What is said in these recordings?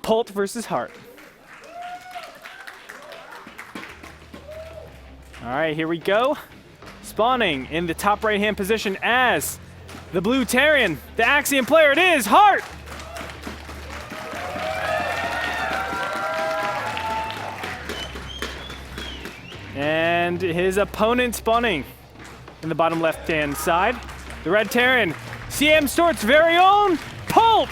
Polt versus Hart. All right, here we go. Spawning in the top right-hand position as the blue Terran, the Axiom player, it is Hart. And his opponent spawning in the bottom left-hand side. The red Terran, CM Stort's very own Polt.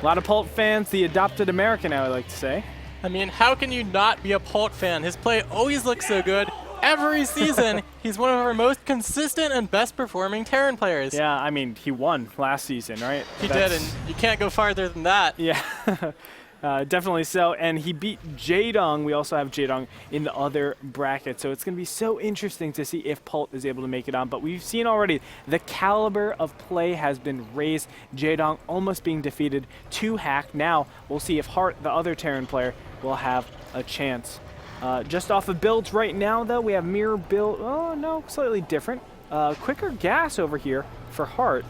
A lot of Polt fans, the adopted American, I would like to say. I mean, how can you not be a Polt fan? His play always looks so good. Every season, he's one of our most consistent and best performing Terran players. Yeah, I mean, he won last season, right? He did, and you can't go farther than that. Yeah, definitely so. And he beat Jaedong. We also have Jaedong in the other bracket. So it's going to be so interesting to see if Polt is able to make it on. But we've seen already the caliber of play has been raised. Jaedong almost being defeated to Hack. Now we'll see if Hart, the other Terran player, will have a chance. Just off of builds right now, though, we have mirror build. Oh, no, slightly different. Quicker gas over here for Hart.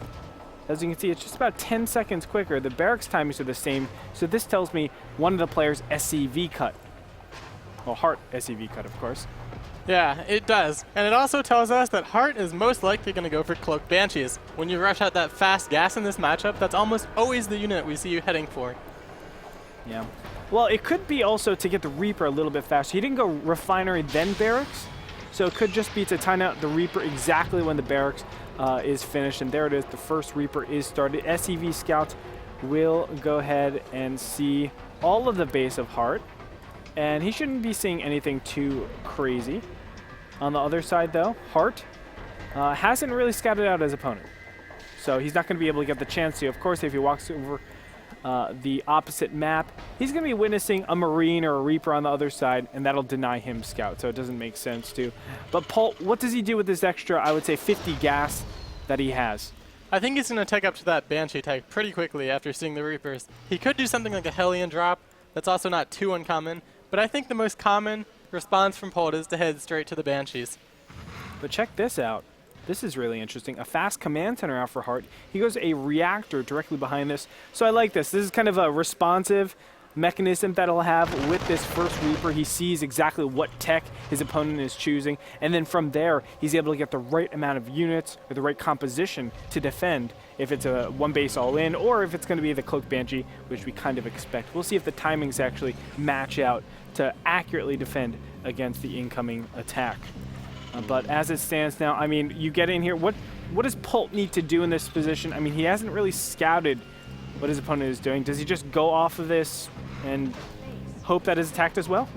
As you can see, it's just about 10 seconds quicker. The barracks timings are the same, so this tells me one of the players' SCV cut. Well, Hart SCV cut, of course. Yeah, it does. And it also tells us that Hart is most likely going to go for Cloaked Banshees. When you rush out that fast gas in this matchup, that's almost always the unit we see you heading for. Yeah. Well, it could be also to get the Reaper a little bit faster. He didn't go Refinery then Barracks, so it could just be to time out the Reaper exactly when the Barracks is finished. And there it is, the first Reaper is started. SCV Scouts will go ahead and see all of the base of Hart, and he shouldn't be seeing anything too crazy. On the other side, though, Hart hasn't really scouted out his opponent, so he's not going to be able to get the chance to. Of course, if he walks over the opposite map, he's going to be witnessing a Marine or a Reaper on the other side, and that'll deny him scout, so it doesn't make sense to. But Polt, what does he do with this extra, I would say, 50 gas that he has? I think he's going to take up to that Banshee tag pretty quickly after seeing the Reapers. He could do something like a Hellion drop. That's also not too uncommon, but I think the most common response from Polt is to head straight to the Banshees. But check this out. This is really interesting. A fast command center out for Hart. He goes a reactor directly behind this. So I like this. This is kind of a responsive mechanism that he'll have with this first Reaper. He sees exactly what tech his opponent is choosing, and then from there, he's able to get the right amount of units or the right composition to defend if it's a one base all in, or if it's going to be the Cloaked Banshee, which we kind of expect. We'll see if the timings actually match out to accurately defend against the incoming attack. But as it stands now, I mean, you get in here, what does Polt need to do in this position? I mean, he hasn't really scouted what his opponent is doing. Does he just go off of this and hope that is attacked as well?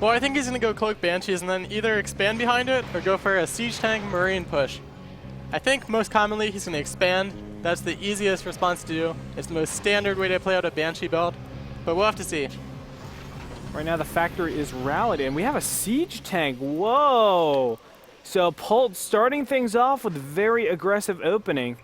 Well, I think he's going to go Cloak Banshees and then either expand behind it or go for a Siege Tank Marine push. I think most commonly he's going to expand. That's the easiest response to do. It's the most standard way to play out a Banshee build, but we'll have to see. Right now the factory is rallied, and we have a Siege Tank. Whoa! So Polt starting things off with a very aggressive opening,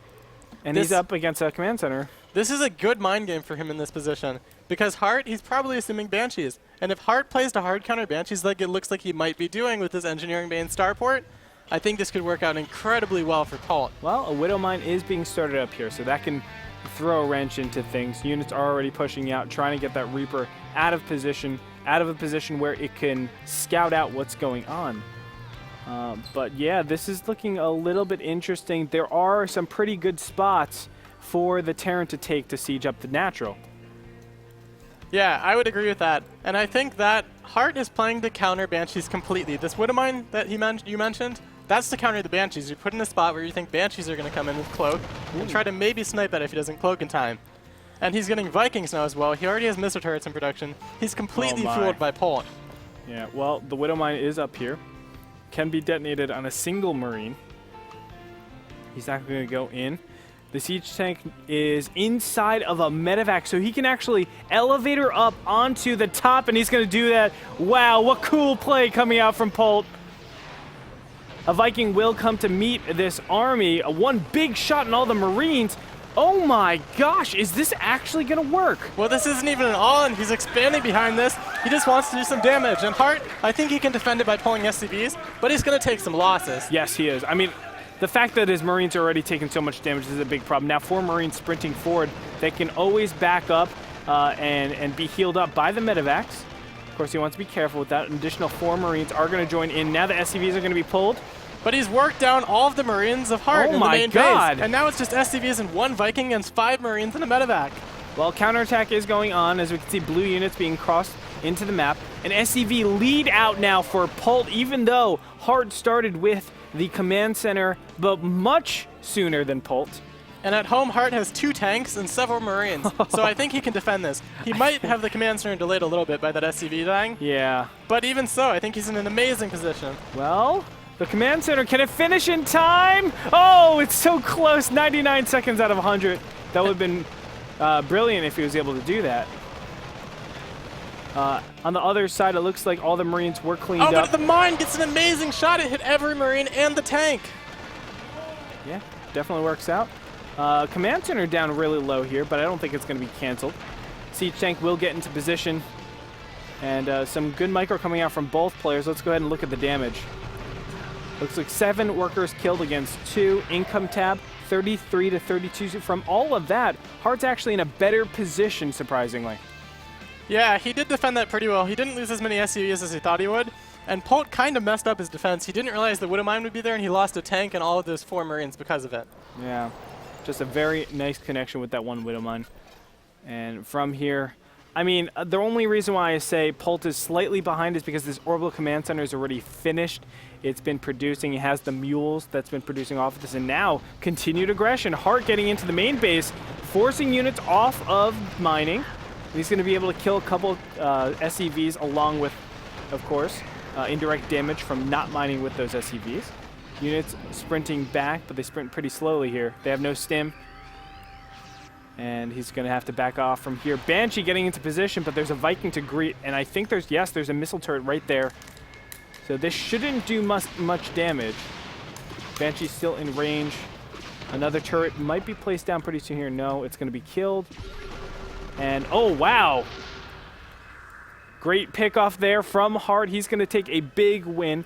and he's up against a command center. This is a good mind game for him in this position, because Hart, he's probably assuming Banshees. And if Hart plays to hard counter Banshees like it looks like he might be doing with his Engineering Bay and Starport, I think this could work out incredibly well for Polt. Well, a Widow Mine is being started up here, so that can throw a wrench into things. Units are already pushing out, trying to get that Reaper out of position, out of a position where it can scout out what's going on. But yeah, this is looking a little bit interesting. There are some pretty good spots for the Terran to take to siege up the natural. Yeah, I would agree with that. And I think that Hart is playing to counter Banshees completely. This Widow Mine that you mentioned, that's to counter the Banshees. You put in a spot where you think Banshees are going to come in with Cloak and try to maybe snipe that if he doesn't Cloak in time. And he's getting Vikings now as well. He already has missile turrets in production. He's completely fooled by Polt. Yeah, well, the Widow Mine is up here. Can be detonated on a single Marine. He's not going to go in. The Siege Tank is inside of a medevac, so he can actually elevator up onto the top, and he's going to do that. Wow, what cool play coming out from Polt. A Viking will come to meet this army. One big shot and all the Marines Oh my gosh, is this actually gonna work? Well, this isn't even an all-in. He's expanding behind this. He just wants to do some damage. And Hart, I think he can defend it by pulling SCVs, but he's going to take some losses. Yes, he is. I mean, the fact that his Marines are already taking so much damage is a big problem. Now 4 Marines sprinting forward, they can always back up and be healed up by the medevacs. Of course, he wants to be careful with that. An additional 4 Marines are going to join in. Now the SCVs are going to be pulled. But he's worked down all of the Marines of Hart in the main base. And now it's just SCVs and 1 Viking against 5 Marines and a medevac. Well, counterattack is going on, as we can see blue units being crossed into the map. An SCV lead out now for Polt, even though Hart started with the command center, but much sooner than Polt. And at home, Hart has 2 tanks and several Marines, so I think he can defend this. He might have the command center delayed a little bit by that SCV dying. Yeah. But even so, I think he's in an amazing position. Well, the command center, can it finish in time? Oh, it's so close, 99 seconds out of 100. That would have been brilliant if he was able to do that. On the other side, it looks like all the Marines were cleaned up. Oh, but the mine gets an amazing shot. It hit every Marine and the tank. Yeah, definitely works out. Command center down really low here, but I don't think it's going to be canceled. Siege tank will get into position. And some good micro coming out from both players. Let's go ahead and look at the damage. Looks like 7 workers killed against 2. Income tab, 33 to 32. From all of that, Hart's actually in a better position, surprisingly. Yeah, he did defend that pretty well. He didn't lose as many SCVs as he thought he would. And Polt kind of messed up his defense. He didn't realize the Widow Mine would be there, and he lost a tank and all of those 4 Marines because of it. Yeah, just a very nice connection with that one Widow Mine. And from here, I mean, the only reason why I say Polt is slightly behind is because this orbital command center is already finished. It's been producing. It has the mules that's been producing off of this. And now, continued aggression. Hart getting into the main base, forcing units off of mining. He's going to be able to kill a couple SCVs along with, of course, indirect damage from not mining with those SCVs. Units sprinting back, but they sprint pretty slowly here. They have no stim. And he's going to have to back off from here. Banshee getting into position, but there's a Viking to greet. And I think there's a missile turret right there. So this shouldn't do much damage. Banshee's still in range. Another turret might be placed down pretty soon here. No, it's going to be killed. And, oh, wow. Great pick off there from Hart. He's going to take a big win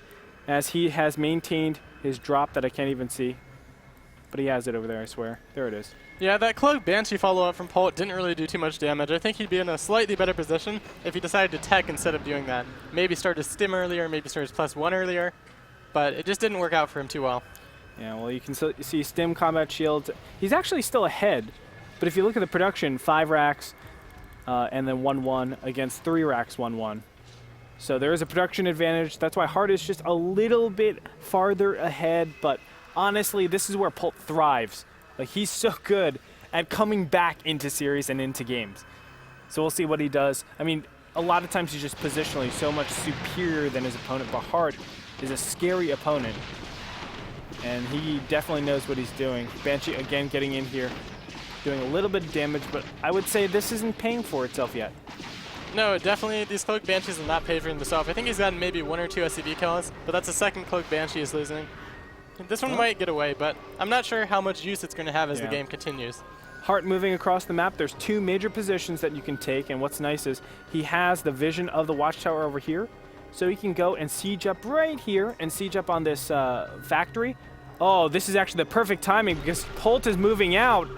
as he has maintained his drop that I can't even see. But he has it over there, I swear. There it is. Yeah, that Cloak Banshee follow-up from Polt didn't really do too much damage. I think he'd be in a slightly better position if he decided to tech instead of doing that. Maybe start his stim earlier, maybe start his +1 earlier. But it just didn't work out for him too well. Yeah, well, you can see stim combat shields. He's actually still ahead. But if you look at the production, 5 racks and then 1-1 against 3 racks 1-1. So there is a production advantage. That's why Hart is just a little bit farther ahead. But honestly, this is where Polt thrives. Like, he's so good at coming back into series and into games. So we'll see what he does. I mean, a lot of times he's just positionally so much superior than his opponent. But Hart is a scary opponent. And he definitely knows what he's doing. Banshee, again, getting in here, doing a little bit of damage. But I would say this isn't paying for itself yet. No, definitely, these Cloak Banshees will not pay for himself. I think he's gotten maybe 1 or 2 SCV kills, but that's the second Cloak Banshee he's losing. This one might get away, but I'm not sure how much use it's going to have as the game continues. Hart moving across the map. There's 2 major positions that you can take, and what's nice is he has the vision of the watchtower over here, so he can go and siege up right here and siege up on this factory. Oh, this is actually the perfect timing because Polt is moving out,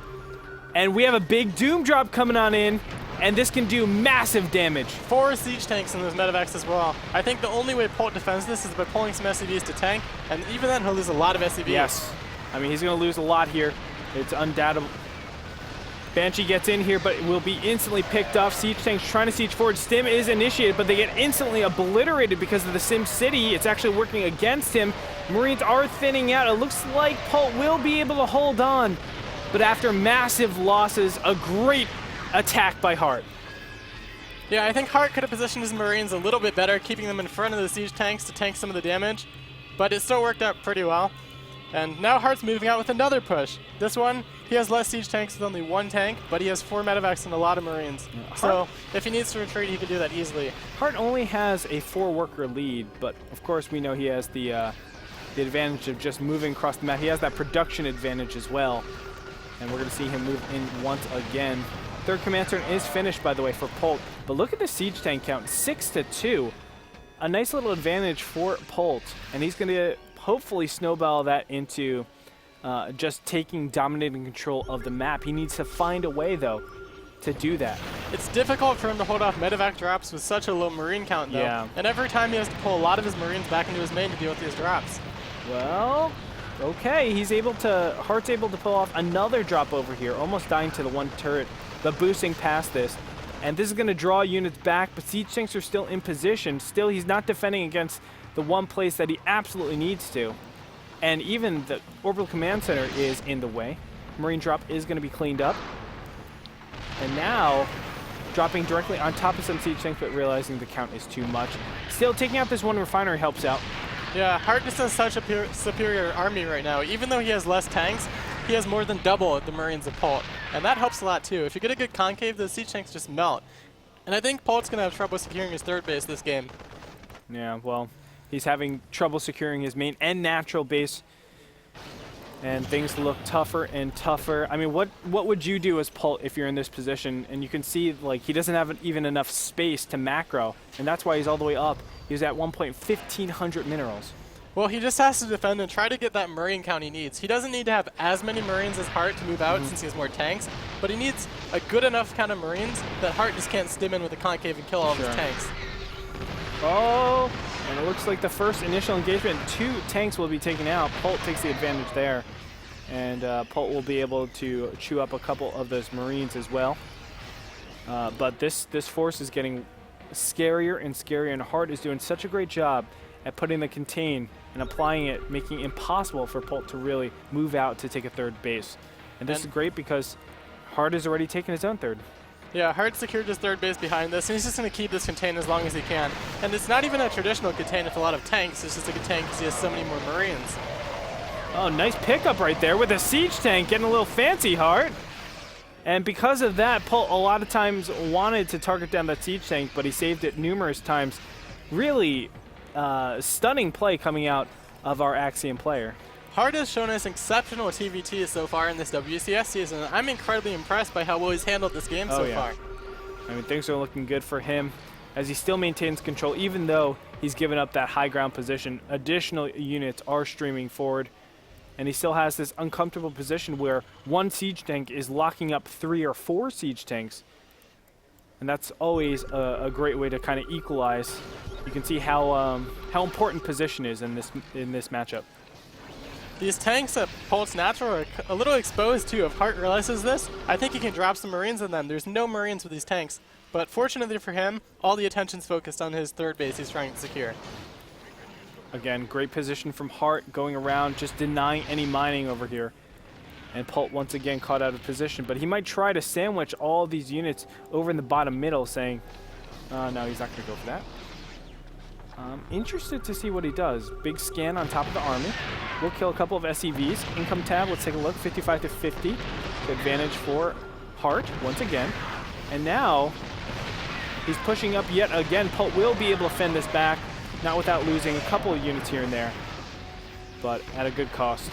and we have a big Doom drop coming on in, and this can do massive damage. 4 siege tanks in those medevacs as well. I think the only way Polt defends this is by pulling some SCVs to tank, and even then he'll lose a lot of SCVs. Yes. I mean, he's going to lose a lot here. It's undoubtable. Banshee gets in here, but will be instantly picked off. Siege tanks trying to siege forward. Stim is initiated, but they get instantly obliterated because of the Sim City. It's actually working against him. Marines are thinning out. It looks like Polt will be able to hold on, but after massive losses, a great attack by Hart. Yeah, I think Hart could have positioned his Marines a little bit better, keeping them in front of the siege tanks to tank some of the damage, but it still worked out pretty well. And now Hart's moving out with another push. This one, he has less siege tanks with only 1 tank, but he has 4 medevacs and a lot of Marines. Yeah, so if he needs to retreat, he can do that easily. Hart only has a 4-worker lead, but of course we know he has the advantage of just moving across the map. He has that production advantage as well. And we're going to see him move in once again. Third command turn is finished, by the way, for Polt. But look at the siege tank count, 6-2. A nice little advantage for Polt. And he's going to hopefully snowball that into just taking dominating control of the map. He needs to find a way, though, to do that. It's difficult for him to hold off medevac drops with such a low Marine count, though. Yeah. And every time he has to pull a lot of his Marines back into his main to deal with these drops. Well, okay, Hart's able to pull off another drop over here, almost dying to the one turret, but boosting past this. And this is going to draw units back, but siege tanks are still in position. Still, he's not defending against the one place that he absolutely needs to. And even the orbital command center is in the way. Marine drop is going to be cleaned up. And now, dropping directly on top of some siege tanks, but realizing the count is too much. Still, taking out this one refinery helps out. Yeah, Hart just has such a superior army right now. Even though he has less tanks, he has more than double the Marines of Polt. And that helps a lot, too. If you get a good concave, the siege tanks just melt. And I think Polt's going to have trouble securing his third base this game. Yeah, well, he's having trouble securing his main and natural base. And things look tougher and tougher. I mean, what would you do as Polt if you're in this position? And you can see, like, he doesn't have even enough space to macro. And that's why he's all the way up. He's at 1,500 minerals. Well, he just has to defend and try to get that Marine count he needs. He doesn't need to have as many Marines as Hart to move out since he has more tanks, but he needs a good enough count of Marines that Hart just can't stim in with a concave and kill all of his tanks. Oh, and it looks like the first initial engagement, 2 tanks will be taken out. Polt takes the advantage there, and Polt will be able to chew up a couple of those Marines as well. But this force is getting scarier and scarier, and Hart is doing such a great job at putting the contain and applying it, making it impossible for Polt to really move out to take a third base. And this is great because Hart has already taken his own third. Yeah, Hart secured his third base behind this, and he's just going to keep this contain as long as he can. And it's not even a traditional contain with a lot of tanks, it's just a contain because he has so many more Marines. Oh, nice pickup right there with a siege tank, getting a little fancy, Hart. And because of that, Polt a lot of times wanted to target down that siege tank, but he saved it numerous times. Really stunning play coming out of our Axiom player. Hart has shown us exceptional TVT so far in this WCS season. I'm incredibly impressed by how well he's handled this game so far. I mean, things are looking good for him as he still maintains control, even though he's given up that high ground position. Additional units are streaming forward, and he still has this uncomfortable position where one siege tank is locking up 3 or 4 siege tanks. And that's always a great way to kind of equalize. You can see how important position is in this matchup. These tanks at Polt's natural are a little exposed too. If Hart realizes this, I think he can drop some Marines in them. There's no Marines with these tanks. But fortunately for him, all the attention's focused on his third base he's trying to secure. Again, great position from Hart, going around, just denying any mining over here. And Polt once again caught out of position. But he might try to sandwich all of these units over in the bottom middle, saying, no, he's not going to go for that. Interested to see what he does. Big scan on top of the army. We'll kill a couple of SCVs. Income tab, let's take a look. 55 to 50. Advantage for Hart once again. And now he's pushing up yet again. Polt will be able to fend this back, not without losing a couple of units here and there, but at a good cost.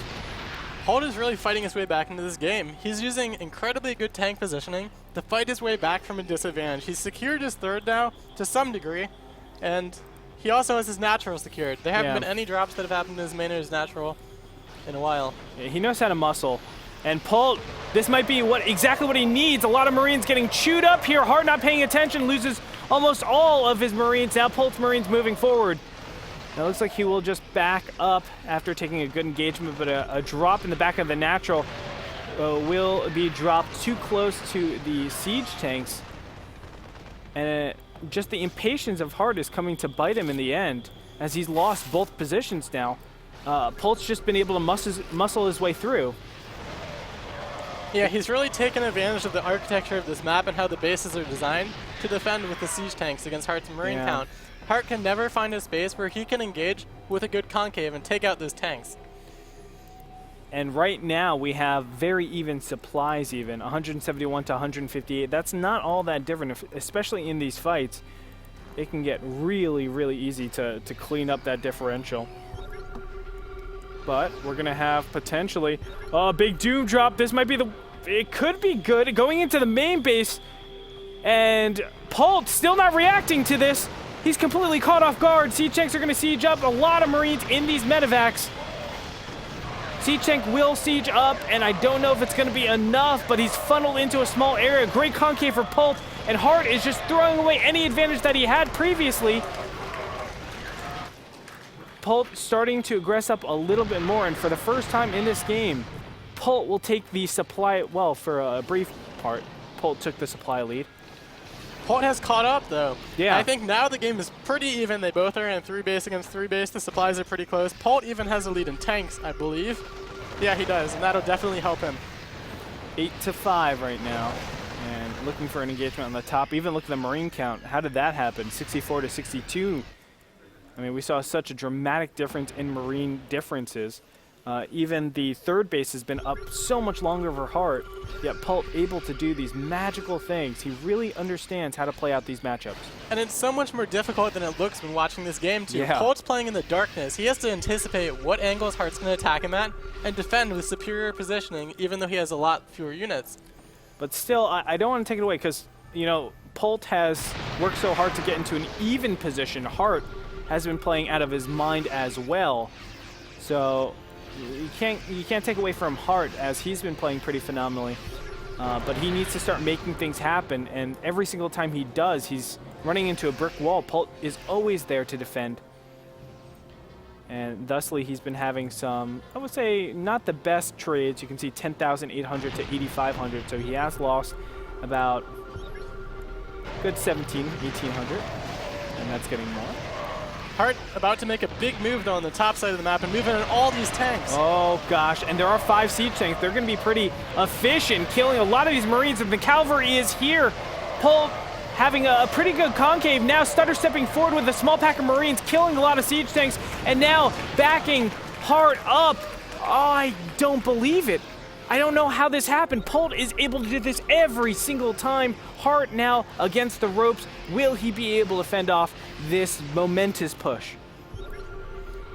Polt is really fighting his way back into this game. He's using incredibly good tank positioning to fight his way back from a disadvantage. He's secured his third now to some degree, and he also has his natural secured. There haven't been any drops that have happened to his main or his natural in a while. Yeah, he knows how to muscle. And Polt, this might be exactly what he needs. A lot of Marines getting chewed up here. Hart not paying attention, loses almost all of his Marines. Now Polt's Marines moving forward. Now it looks like he will just back up after taking a good engagement, but a drop in the back of the natural will be dropped too close to the siege tanks. And just the impatience of Hart is coming to bite him in the end, as he's lost both positions now. Polt's just been able to muscle his way through. Yeah, he's really taken advantage of the architecture of this map and how the bases are designed to defend with the siege tanks against Hart's Marine count. Hart can never find a space where he can engage with a good concave and take out those tanks. And right now we have very even supplies, 171 to 158. That's not all that different, especially in these fights. It can get really, really easy to clean up that differential. But we're going to have potentially a big doom drop. This might be the It could be good. Going into the main base, and Polt still not reacting to this. He's completely caught off guard. Siege tanks are going to siege up a lot of Marines in these medevacs. Siege tank will siege up, and I don't know if it's going to be enough, but he's funneled into a small area. Great concave for Polt, and Hart is just throwing away any advantage that he had previously. Polt starting to aggress up a little bit more, and for the first time in this game, Polt will take the supply, well, for a brief part, Polt took the supply lead. Polt has caught up, though. Yeah. I think now the game is pretty even. They both are in 3 base against 3 base. The supplies are pretty close. Polt even has a lead in tanks, I believe. Yeah, he does, and that'll definitely help him. 8-5 right now, and looking for an engagement on the top. Even look at the Marine count. How did that happen? 64-62. I mean, we saw such a dramatic difference in Marine differences. Even the 3rd base has been up so much longer for Hart, yet Polt able to do these magical things. He really understands how to play out these matchups. And it's so much more difficult than it looks when watching this game, too. Yeah. Polt's playing in the darkness. He has to anticipate what angles Hart's going to attack him at and defend with superior positioning, even though he has a lot fewer units. But still, I don't want to take it away because, you know, Polt has worked so hard to get into an even position. Hart has been playing out of his mind as well. So you can't take away from Hart, as he's been playing pretty phenomenally. But he needs to start making things happen, and every single time he does, he's running into a brick wall. Polt is always there to defend. And thusly, he's been having some, I would say, not the best trades. You can see 10,800 to 8,500, so he has lost about good 1,800, and that's getting more. Hart about to make a big move, though, on the top side of the map and moving in all these tanks. Oh, gosh. And there are 5 siege tanks. They're going to be pretty efficient, killing a lot of these Marines. And the cavalry is here. Polt having a pretty good concave. Now Stutter stepping forward with a small pack of Marines, killing a lot of siege tanks. And now backing Hart up. Oh, I don't believe it. I don't know how this happened. Polt is able to do this every single time. Hart now against the ropes. Will he be able to fend off this momentous push?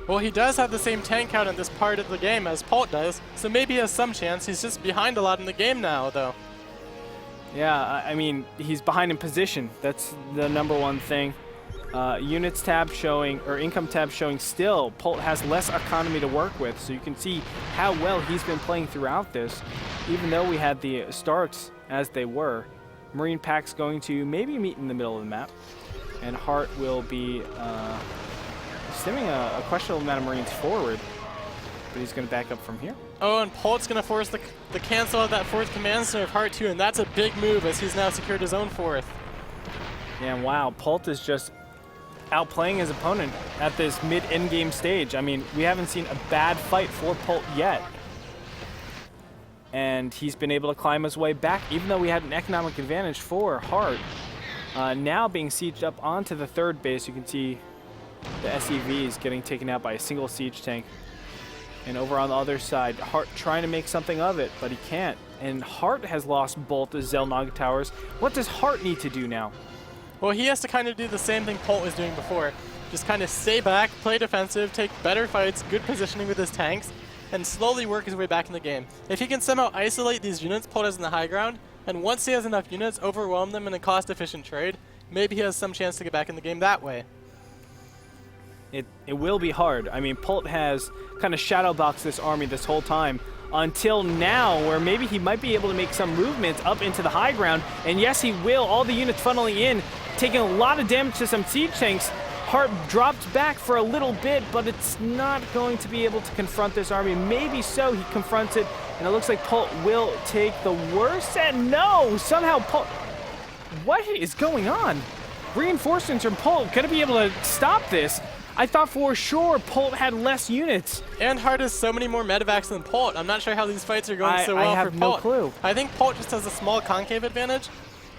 Well, he does have the same tank count in this part of the game as Polt does, so maybe he has some chance. He's just behind a lot in the game now, though. Yeah, I mean, he's behind in position. That's the #1 thing. Units tab showing, or income tab showing still, Polt has less economy to work with, so you can see how well he's been playing throughout this, even though we had the starts as they were. Marine packs going to maybe meet in the middle of the map, and Hart will be stemming a questionable amount of Marines forward, but he's going to back up from here. Oh, and Polt's going to force the cancel of that 4th command center of Hart too, and that's a big move as he's now secured his own 4th. Yeah, and wow, Polt is just outplaying his opponent at this mid-end game stage. I mean, we haven't seen a bad fight for Polt yet. And he's been able to climb his way back, even though we had an economic advantage for Hart. Now being sieged up onto the 3rd base, you can see the SEVs getting taken out by a single siege tank. And over on the other side, Hart trying to make something of it, but he can't. And Hart has lost both the Zelnog towers. What does Hart need to do now? Well, he has to kind of do the same thing Polt was doing before. Just kind of stay back, play defensive, take better fights, good positioning with his tanks, and slowly work his way back in the game. If he can somehow isolate these units Polt has in the high ground, and once he has enough units, overwhelm them in a cost-efficient trade, maybe he has some chance to get back in the game that way. It will be hard. I mean, Polt has kind of shadowboxed this army this whole time until now, where maybe he might be able to make some movements up into the high ground. And yes, he will. All the units funneling in, taking a lot of damage to some siege tanks. Hart dropped back for a little bit, but it's not going to be able to confront this army. Maybe so, he confronts it, and it looks like Polt will take the worst. And no, somehow Polt... What is going on? Reinforcements from Polt going to be able to stop this. I thought for sure Polt had less units. And Hart has so many more medevacs than Polt. I'm not sure how these fights are going so well for Polt. I have no clue. I think Polt just has a small concave advantage,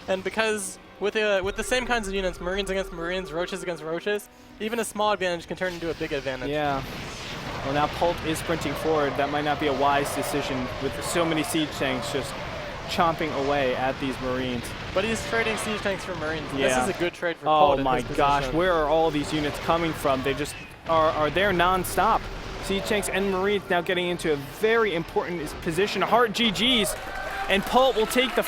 and because with the same kinds of units, Marines against Marines, Roaches against Roaches, even a small advantage can turn into a big advantage. Yeah. Well, now Polt is sprinting forward. That might not be a wise decision with so many siege tanks just chomping away at these Marines. But he's trading siege tanks for Marines. Yeah. This is a good trade for Polt. Oh my gosh, where are all these units coming from? They just are there non-stop. Siege tanks and Marines now getting into a very important position. Hart GG's. and Polt will take the